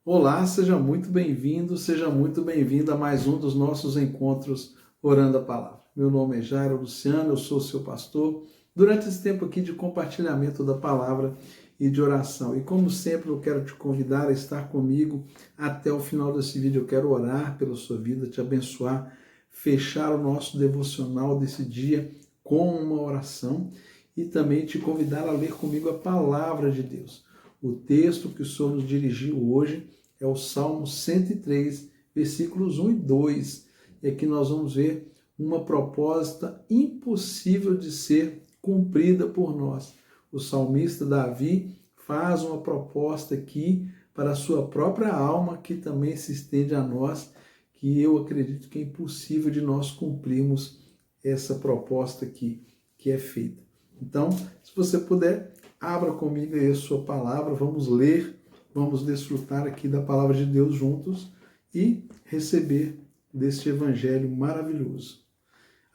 Olá, seja muito bem-vindo, seja muito bem-vinda a mais um dos nossos encontros Orando a Palavra. Meu nome é Jairo Luciano, eu sou seu pastor. Durante esse tempo aqui de compartilhamento da palavra e de oração. E como sempre, eu quero te convidar a estar comigo até o final desse vídeo. Eu quero orar pela sua vida, te abençoar, fechar o nosso devocional desse dia com uma oração e também te convidar a ler comigo a palavra de Deus. O texto que o Senhor nos dirigiu hoje é o Salmo 103, versículos 1 e 2. E aqui nós vamos ver uma proposta impossível de ser cumprida por nós. O salmista Davi faz uma proposta aqui para a sua própria alma, que também se estende a nós, que eu acredito que é impossível de nós cumprirmos essa proposta aqui que é feita. Então, se você puder, abra comigo aí a sua palavra, vamos ler, vamos desfrutar aqui da palavra de Deus juntos e receber deste evangelho maravilhoso.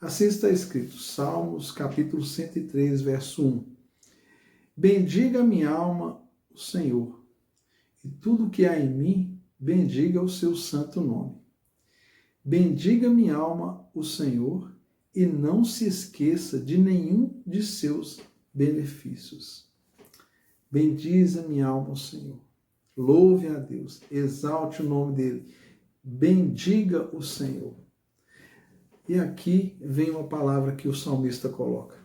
Assim está escrito, Salmos capítulo 103, verso 1. Bendiga minha alma o Senhor, e tudo que há em mim, bendiga o seu santo nome. Bendiga minha alma o Senhor, e não se esqueça de nenhum de seus benefícios. Bendize minha alma o Senhor. Louve a Deus, exalte o nome dele. Bendiga o Senhor. E aqui vem uma palavra que o salmista coloca.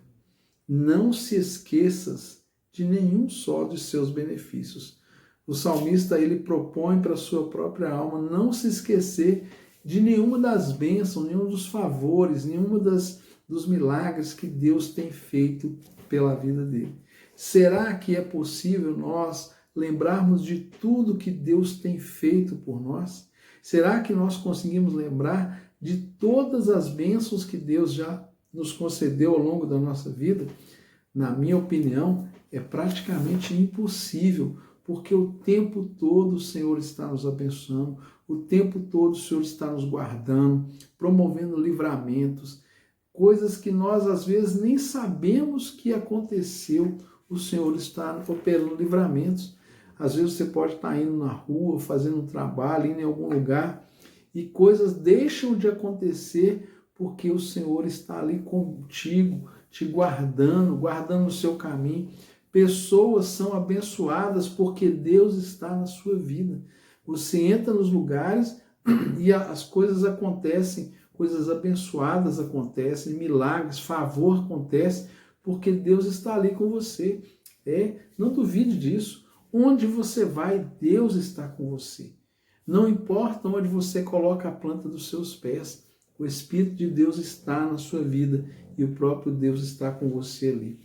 Não se esqueças de nenhum só de seus benefícios. O salmista, ele propõe para a sua própria alma não se esquecer de nenhuma das bênçãos, nenhum dos favores, nenhuma dos milagres que Deus tem feito pela vida dele. Será que é possível nós lembrarmos de tudo que Deus tem feito por nós? Será que nós conseguimos lembrar de todas as bênçãos que Deus já nos concedeu ao longo da nossa vida? Na minha opinião, é praticamente impossível, porque o tempo todo o Senhor está nos abençoando, o tempo todo o Senhor está nos guardando, promovendo livramentos, coisas que nós às vezes nem sabemos que aconteceu, o Senhor está operando livramentos. Às vezes você pode estar indo na rua, fazendo um trabalho, indo em algum lugar, e coisas deixam de acontecer porque o Senhor está ali contigo, te guardando, guardando o seu caminho. Pessoas são abençoadas porque Deus está na sua vida. Você entra nos lugares e as coisas acontecem, coisas abençoadas acontecem, milagres, favor acontece, porque Deus está ali com você. Não duvide disso. Onde você vai, Deus está com você. Não importa onde você coloca a planta dos seus pés, o Espírito de Deus está na sua vida e o próprio Deus está com você ali.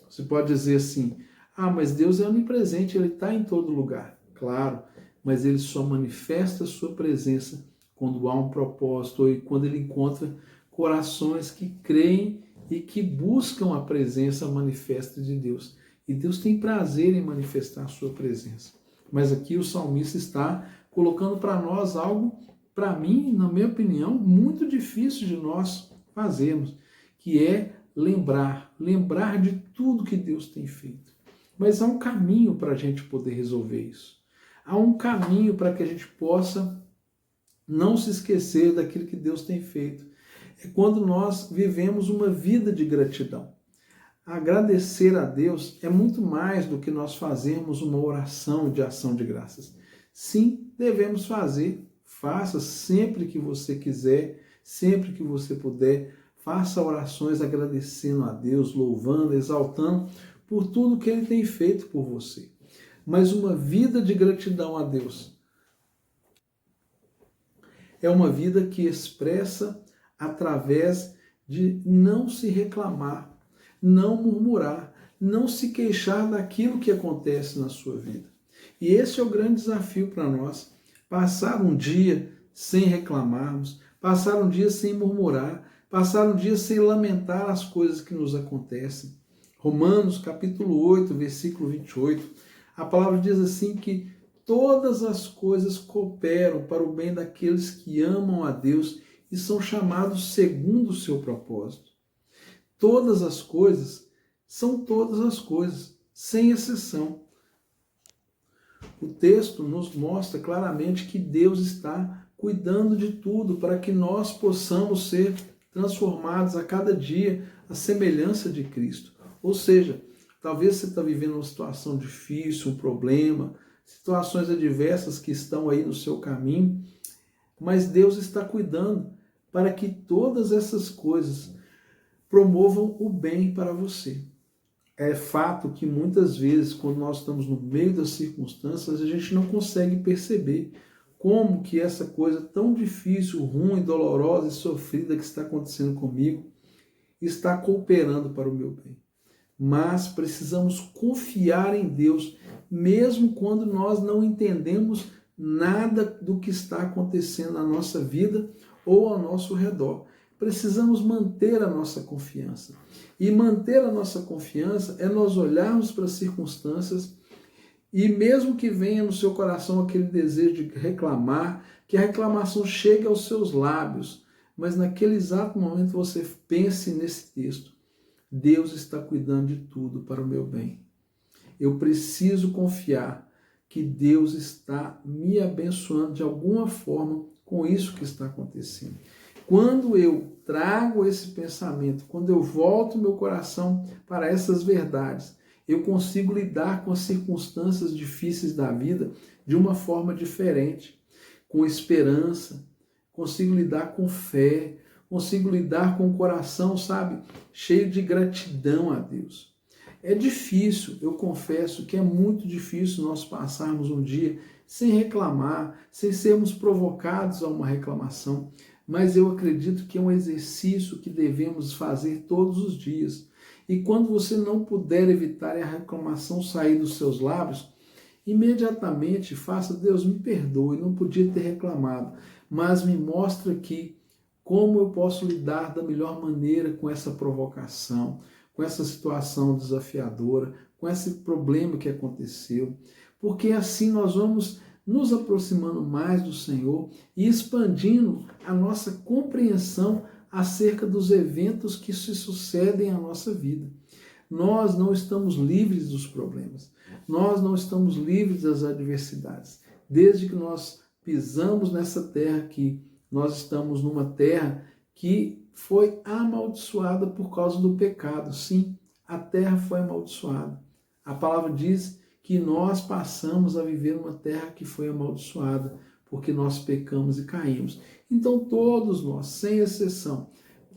Você pode dizer assim, mas Deus é onipresente, Ele está em todo lugar. Claro, mas Ele só manifesta a sua presença quando há um propósito ou quando Ele encontra corações que creem e que buscam a presença manifesta de Deus. E Deus tem prazer em manifestar a sua presença. Mas aqui o salmista está colocando para nós algo, para mim, na minha opinião, muito difícil de nós fazermos, que é lembrar de tudo que Deus tem feito. Mas há um caminho para a gente poder resolver isso. Há um caminho para que a gente possa não se esquecer daquilo que Deus tem feito. É quando nós vivemos uma vida de gratidão. Agradecer a Deus é muito mais do que nós fazermos uma oração de ação de graças. Sim, devemos fazer. Faça sempre que você quiser, sempre que você puder. Faça orações agradecendo a Deus, louvando, exaltando por tudo que Ele tem feito por você. Mas uma vida de gratidão a Deus é uma vida que expressa através de não se reclamar, não murmurar, não se queixar daquilo que acontece na sua vida. E esse é o grande desafio para nós, passar um dia sem reclamarmos, passar um dia sem murmurar, passar um dia sem lamentar as coisas que nos acontecem. Romanos capítulo 8, versículo 28, a palavra diz assim que todas as coisas cooperam para o bem daqueles que amam a Deus e são chamados segundo o seu propósito. Todas as coisas são todas as coisas, sem exceção. O texto nos mostra claramente que Deus está cuidando de tudo para que nós possamos ser transformados a cada dia à semelhança de Cristo. Ou seja, talvez você está vivendo uma situação difícil, um problema, situações adversas que estão aí no seu caminho, mas Deus está cuidando para que todas essas coisas promovam o bem para você. É fato que muitas vezes, quando nós estamos no meio das circunstâncias, a gente não consegue perceber como que essa coisa tão difícil, ruim, dolorosa e sofrida que está acontecendo comigo está cooperando para o meu bem. Mas precisamos confiar em Deus, mesmo quando nós não entendemos nada do que está acontecendo na nossa vida ou ao nosso redor. Precisamos manter a nossa confiança. E manter a nossa confiança é nós olharmos para as circunstâncias e mesmo que venha no seu coração aquele desejo de reclamar, que a reclamação chegue aos seus lábios, mas naquele exato momento você pense nesse texto. Deus está cuidando de tudo para o meu bem. Eu preciso confiar que Deus está me abençoando de alguma forma com isso que está acontecendo. Quando eu trago esse pensamento, quando eu volto meu coração para essas verdades, eu consigo lidar com as circunstâncias difíceis da vida de uma forma diferente, com esperança, consigo lidar com fé, consigo lidar com o coração, sabe, cheio de gratidão a Deus. É difícil, eu confesso que é muito difícil nós passarmos um dia sem reclamar, sem sermos provocados a uma reclamação, mas eu acredito que é um exercício que devemos fazer todos os dias. E quando você não puder evitar a reclamação sair dos seus lábios, imediatamente faça: Deus, me perdoe, não podia ter reclamado, mas me mostra aqui como eu posso lidar da melhor maneira com essa provocação, com essa situação desafiadora, com esse problema que aconteceu, porque assim nós vamos nos aproximando mais do Senhor e expandindo a nossa compreensão acerca dos eventos que se sucedem à nossa vida. Nós não estamos livres dos problemas, nós não estamos livres das adversidades. Desde que nós pisamos nessa terra aqui, nós estamos numa terra que foi amaldiçoada por causa do pecado. Sim, a terra foi amaldiçoada. A palavra diz que nós passamos a viver numa terra que foi amaldiçoada, porque nós pecamos e caímos. Então todos nós, sem exceção,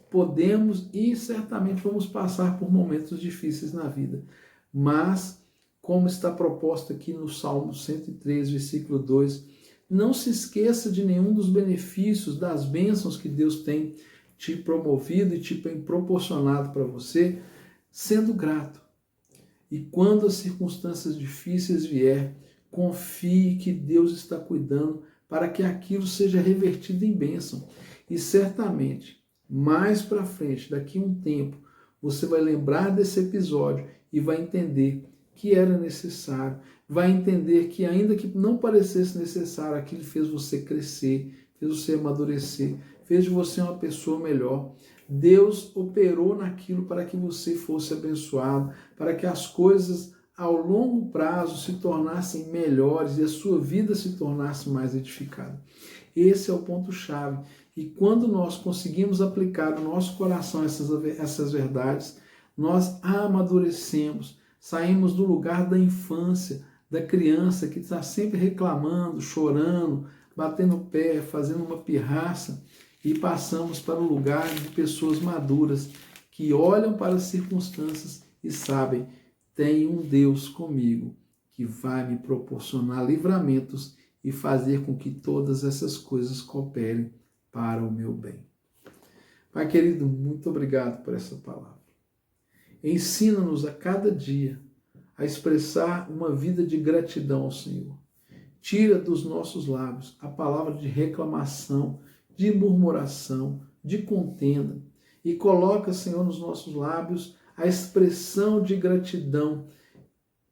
podemos e certamente vamos passar por momentos difíceis na vida. Mas, como está proposto aqui no Salmo 103, versículo 2, não se esqueça de nenhum dos benefícios, das bênçãos que Deus tem te promovido e te proporcionado para você, sendo grato. E quando as circunstâncias difíceis vier, confie que Deus está cuidando para que aquilo seja revertido em bênção. E certamente, mais para frente, daqui a um tempo, você vai lembrar desse episódio e vai entender que era necessário, vai entender que ainda que não parecesse necessário, aquilo fez você crescer, fez você amadurecer, fez de você uma pessoa melhor. Deus operou naquilo para que você fosse abençoado, para que as coisas ao longo prazo se tornassem melhores e a sua vida se tornasse mais edificada. Esse é o ponto-chave. E quando nós conseguimos aplicar no nosso coração essas verdades, nós amadurecemos, saímos do lugar da infância, da criança que está sempre reclamando, chorando, batendo o pé, fazendo uma pirraça, e passamos para o lugar de pessoas maduras que olham para as circunstâncias e sabem: tem um Deus comigo que vai me proporcionar livramentos e fazer com que todas essas coisas cooperem para o meu bem. Pai querido, muito obrigado por essa palavra. Ensina-nos a cada dia a expressar uma vida de gratidão ao Senhor. Tira dos nossos lábios a palavra de reclamação, de murmuração, de contenda, e coloca, Senhor, nos nossos lábios a expressão de gratidão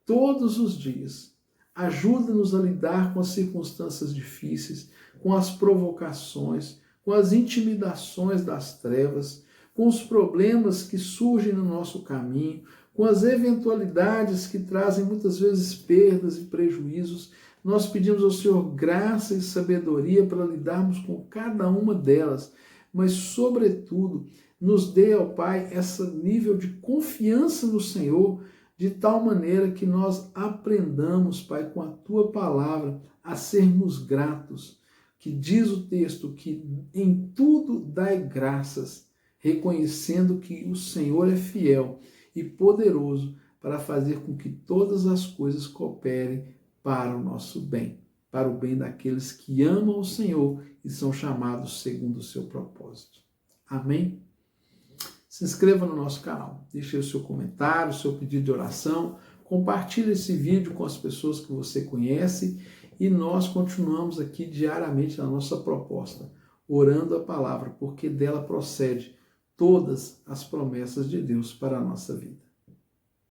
todos os dias. Ajuda-nos a lidar com as circunstâncias difíceis, com as provocações, com as intimidações das trevas, com os problemas que surgem no nosso caminho, com as eventualidades que trazem muitas vezes perdas e prejuízos. Nós pedimos ao Senhor graça e sabedoria para lidarmos com cada uma delas, mas, sobretudo, nos dê, ó Pai, esse nível de confiança no Senhor, de tal maneira que nós aprendamos, Pai, com a Tua palavra, a sermos gratos, que diz o texto que em tudo dai graças, reconhecendo que o Senhor é fiel e poderoso para fazer com que todas as coisas cooperem para o nosso bem, para o bem daqueles que amam o Senhor e são chamados segundo o seu propósito. Amém? Se inscreva no nosso canal, deixe o seu comentário, o seu pedido de oração, compartilhe esse vídeo com as pessoas que você conhece e nós continuamos aqui diariamente na nossa proposta, orando a palavra, porque dela procede todas as promessas de Deus para a nossa vida.